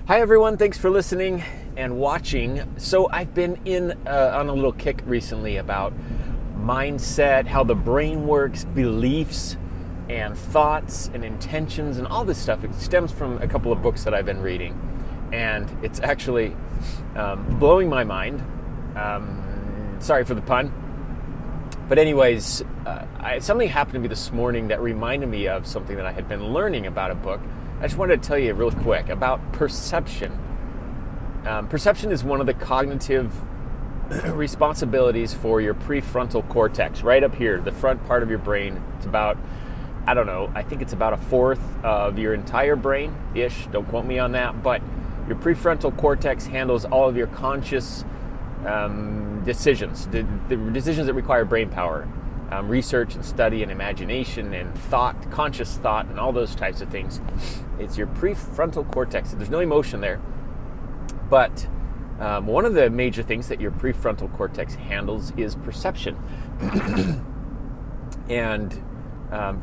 Hi everyone, thanks for listening and watching. So I've been on a little kick recently about mindset, how the brain works, beliefs and thoughts and intentions and all this stuff. It stems from a couple of books that I've been reading, and it's actually blowing my mind. Sorry for the pun. But anyways, something happened to me this morning that reminded me of something that I had been learning about a book. I just wanted to tell you real quick about perception. Perception is one of the cognitive responsibilities for your prefrontal cortex, right up here, the front part of your brain. It's about, I think it's about a fourth of your entire brain-ish. Don't quote me on that. But your prefrontal cortex handles all of your conscious decisions, the decisions that require brain power. Research and study and imagination and thought, conscious thought, and all those types of things. It's your prefrontal cortex. There's no emotion there. But one of the major things that your prefrontal cortex handles is perception. And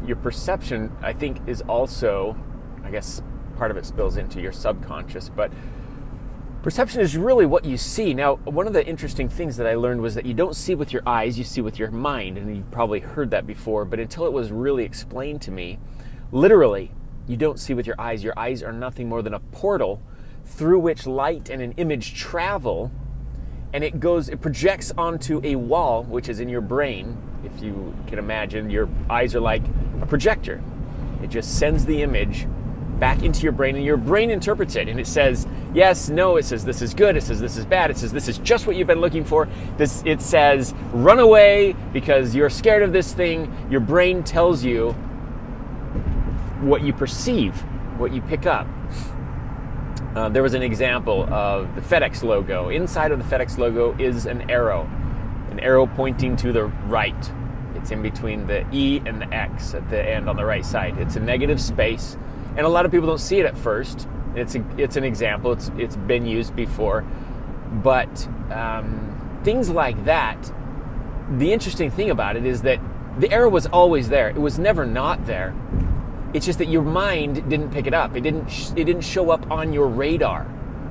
your perception, I think, is also, I guess part of it spills into your subconscious, but perception is really what you see. Now, one of the interesting things that I learned was that you don't see with your eyes, you see with your mind. And you've probably heard that before, but until it was really explained to me, literally, you don't see with your eyes. Your eyes are nothing more than a portal through which light and an image travel, and it projects onto a wall, which is in your brain. If you can imagine, your eyes are like a projector. It just sends the image back into your brain, and your brain interprets it, and it says yes, no, it says this is good, it says this is bad, it says this is just what you've been looking for, it says run away because you're scared of this thing. Your brain tells you what you perceive, what you pick up. There was an example of the FedEx logo. Inside of the FedEx logo is an arrow pointing to the right. It's in between the E and the X at the end on the right side. It's a negative space. And a lot of people don't see it at first. It's an example. It's been used before. But things like that, the interesting thing about it is that the arrow was always there. It was never not there. It's just that your mind didn't pick it up. It didn't show up on your radar,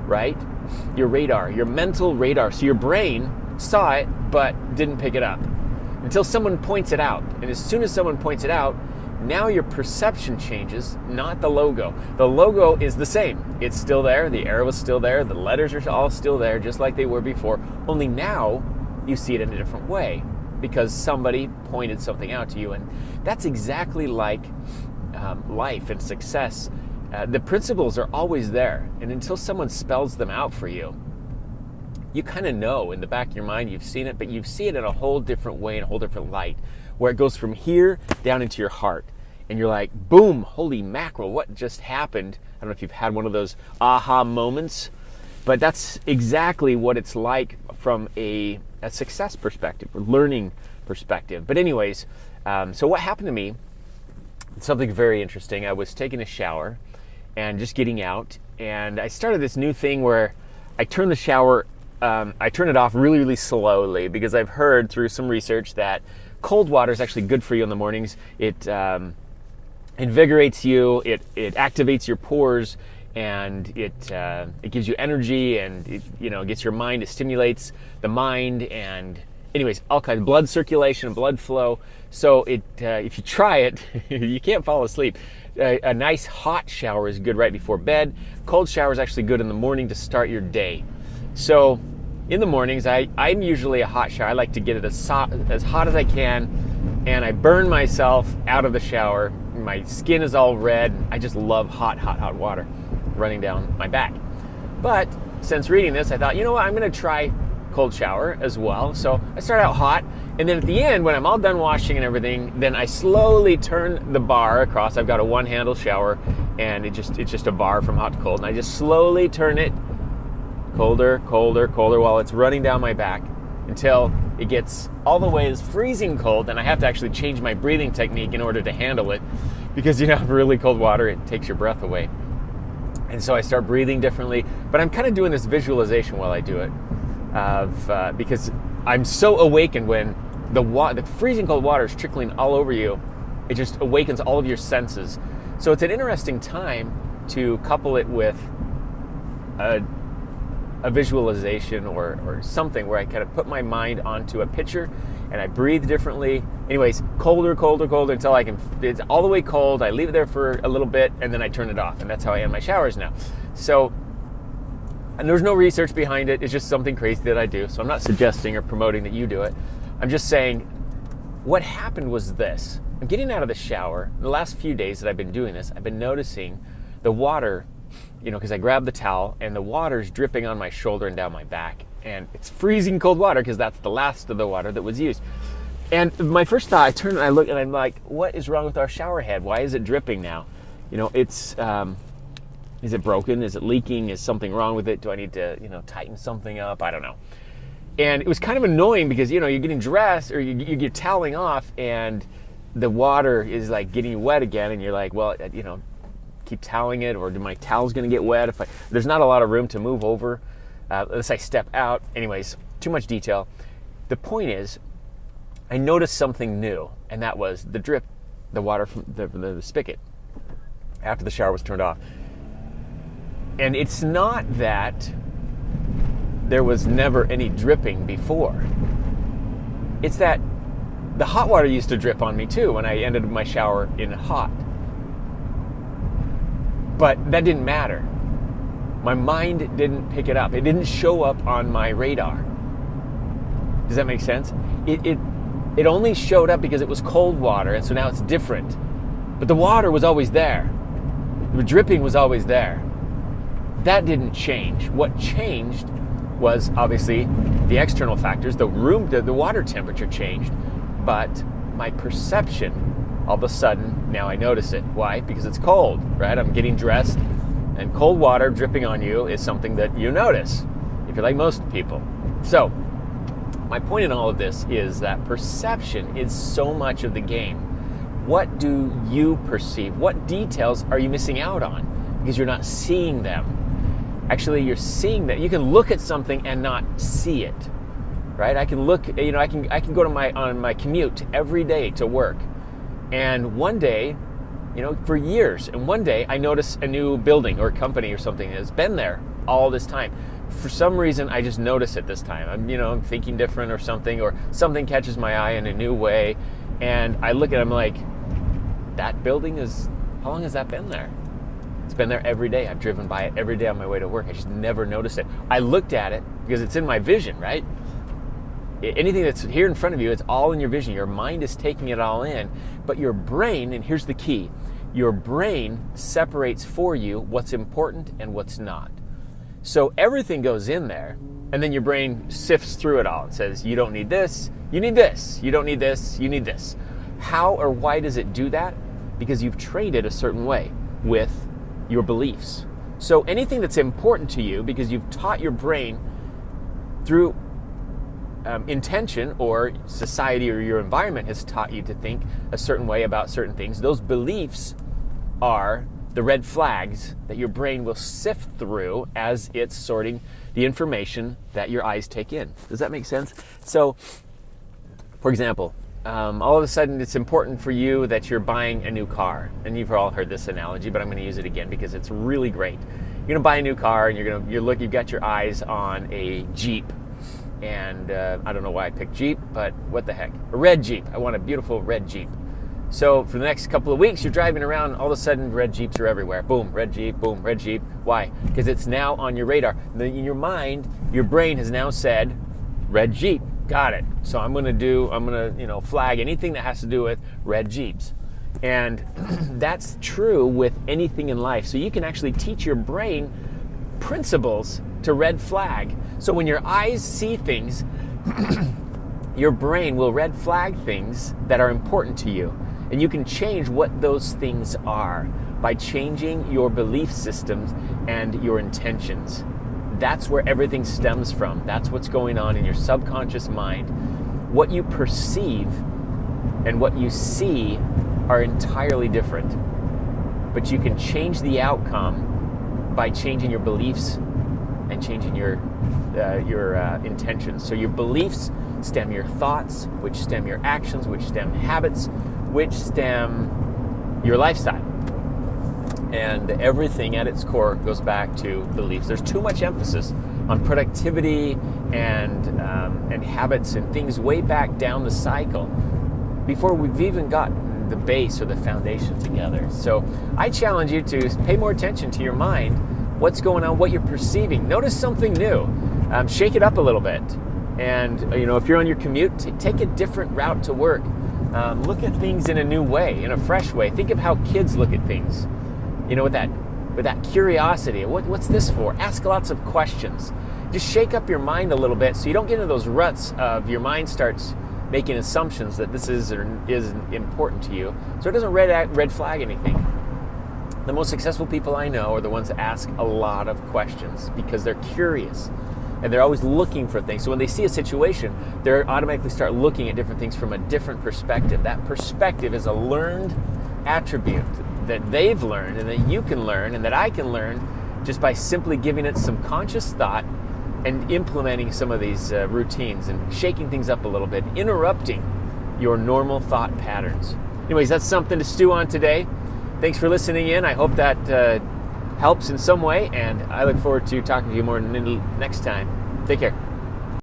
right? Your radar, your mental radar. So your brain saw it but didn't pick it up until someone points it out. And as soon as someone points it out, now your perception changes, not the logo. The logo is the same. It's still there. The arrow is still there. The letters are all still there, just like they were before. Only now you see it in a different way because somebody pointed something out to you. And that's exactly like life and success. The principles are always there. And until someone spells them out for you, you kind of know in the back of your mind you've seen it, but you see it in a whole different way, in a whole different light, where it goes from here down into your heart. And you're like, boom, holy mackerel, what just happened? I don't know if you've had one of those aha moments, but that's exactly what it's like from a success perspective, or learning perspective. But anyways, so what happened to me, something very interesting. I was taking a shower and just getting out, and I started this new thing where I turn the shower, I turn it off really, really slowly, because I've heard through some research that cold water is actually good for you in the mornings. It invigorates you, it activates your pores, and it gives you energy, and it gets your mind, it stimulates the mind, and anyways, all kinds of blood circulation, blood flow. So if you try it, you can't fall asleep. A nice hot shower is good right before bed. Cold shower is actually good in the morning to start your day. So in the mornings, I'm usually a hot shower. I like to get it as hot as I can, and I burn myself out of the shower. My skin is all red. I just love hot water running down my back. But since reading this, I thought, you know what, I'm going to try cold shower as well. So I start out hot, and then at the end, when I'm all done washing and everything, then I slowly turn the bar across. I've got a one-handle shower, and it's just a bar from hot to cold, and I just slowly turn it colder while it's running down my back until it gets all the way as freezing cold, and I have to actually change my breathing technique in order to handle it, because really cold water, it takes your breath away. And so I start breathing differently, but I'm kind of doing this visualization while I do it, because I'm so awakened when the freezing cold water is trickling all over you. It just awakens all of your senses. So it's an interesting time to couple it with a visualization or something where I kind of put my mind onto a picture and I breathe differently. Anyways, colder until it's all the way cold. I leave it there for a little bit and then I turn it off. And that's how I end my showers now. So, and there's no research behind it. It's just something crazy that I do. So I'm not suggesting or promoting that you do it. I'm just saying what happened was this. I'm getting out of the shower. The last few days that I've been doing this, I've been noticing the water, because I grabbed the towel and the water's dripping on my shoulder and down my back. And it's freezing cold water because that's the last of the water that was used. And my first thought, I turn and I look and I'm like, what is wrong with our shower head? Why is it dripping now? It's, is it broken? Is it leaking? Is something wrong with it? Do I need to, tighten something up? I don't know. And it was kind of annoying because, you're getting dressed or you're toweling off and the water is like getting wet again. And you're like, well, keep toweling it, or do my towels going to get wet? There's not a lot of room to move over unless I step out. Anyways, too much detail. The point is, I noticed something new, and that was the drip, the water from the spigot after the shower was turned off. And it's not that there was never any dripping before. It's that the hot water used to drip on me too when I ended my shower in hot. But that didn't matter. My mind didn't pick it up. It didn't show up on my radar. Does that make sense? It only showed up because it was cold water, and so now it's different. But the water was always there. The dripping was always there. That didn't change. What changed was obviously the external factors. The water temperature changed, but my perception, all of a sudden, now I notice it. Why? Because it's cold, right? I'm getting dressed, and cold water dripping on you is something that you notice, if you're like most people. So, my point in all of this is that perception is so much of the game. What do you perceive? What details are you missing out on? Because you're not seeing them. Actually, you're seeing that. You can look at something and not see it, right? I can look, I can go on my commute every day to work. And one day, for years, and one day I notice a new building or company or something that's been there all this time. For some reason, I just notice it this time. I'm thinking different or something catches my eye in a new way. And I look at it, I'm like, that building how long has that been there? It's been there every day. I've driven by it every day on my way to work. I just never noticed it. I looked at it because it's in my vision, right? Anything that's here in front of you, it's all in your vision. Your mind is taking it all in. But your brain, and here's the key, your brain separates for you what's important and what's not. So everything goes in there, and then your brain sifts through it all and says, you don't need this, you need this, you don't need this, you need this. How or why does it do that? Because you've trained it a certain way with your beliefs. So anything that's important to you, because you've taught your brain through intention, or society or your environment has taught you to think a certain way about certain things, those beliefs are the red flags that your brain will sift through as it's sorting the information that your eyes take in. Does that make sense? So, for example, all of a sudden it's important for you that you're buying a new car. And you've all heard this analogy, but I'm going to use it again because it's really great. You're going to buy a new car and you've got your eyes on a Jeep. And I don't know why I picked Jeep, but what the heck. A red Jeep. I want a beautiful red Jeep. So for the next couple of weeks, you're driving around, all of a sudden red Jeeps are everywhere. Boom, red Jeep, boom, red Jeep. Why? Because it's now on your radar. In your mind, your brain has now said, red Jeep, got it. So I'm going to flag anything that has to do with red Jeeps. And that's true with anything in life. So you can actually teach your brain principles to red flag. So when your eyes see things, your brain will red flag things that are important to you. And you can change what those things are by changing your belief systems and your intentions. That's where everything stems from. That's what's going on in your subconscious mind. What you perceive and what you see are entirely different. But you can change the outcome by changing your beliefs and changing your intentions. So your beliefs stem your thoughts, which stem your actions, which stem habits, which stem your lifestyle. And everything at its core goes back to beliefs. There's too much emphasis on productivity and habits and things way back down the cycle before we've even gotten the base or the foundation together. So I challenge you to pay more attention to your mind, what's going on, what you're perceiving. Notice something new. Shake it up a little bit. And if you're on your commute, take a different route to work. Look at things in a new way, in a fresh way. Think of how kids look at things. With that curiosity. What's this for? Ask lots of questions. Just shake up your mind a little bit so you don't get into those ruts of your mind starts making assumptions that this is or isn't important to you, so it doesn't red flag anything. The most successful people I know are the ones that ask a lot of questions because they're curious and they're always looking for things. So when they see a situation, they automatically start looking at different things from a different perspective. That perspective is a learned attribute that they've learned and that you can learn and that I can learn just by simply giving it some conscious thought and implementing some of these routines and shaking things up a little bit, interrupting your normal thought patterns. Anyways, that's something to stew on today. Thanks for listening in. I hope that helps in some way, and I look forward to talking to you more next time. Take care.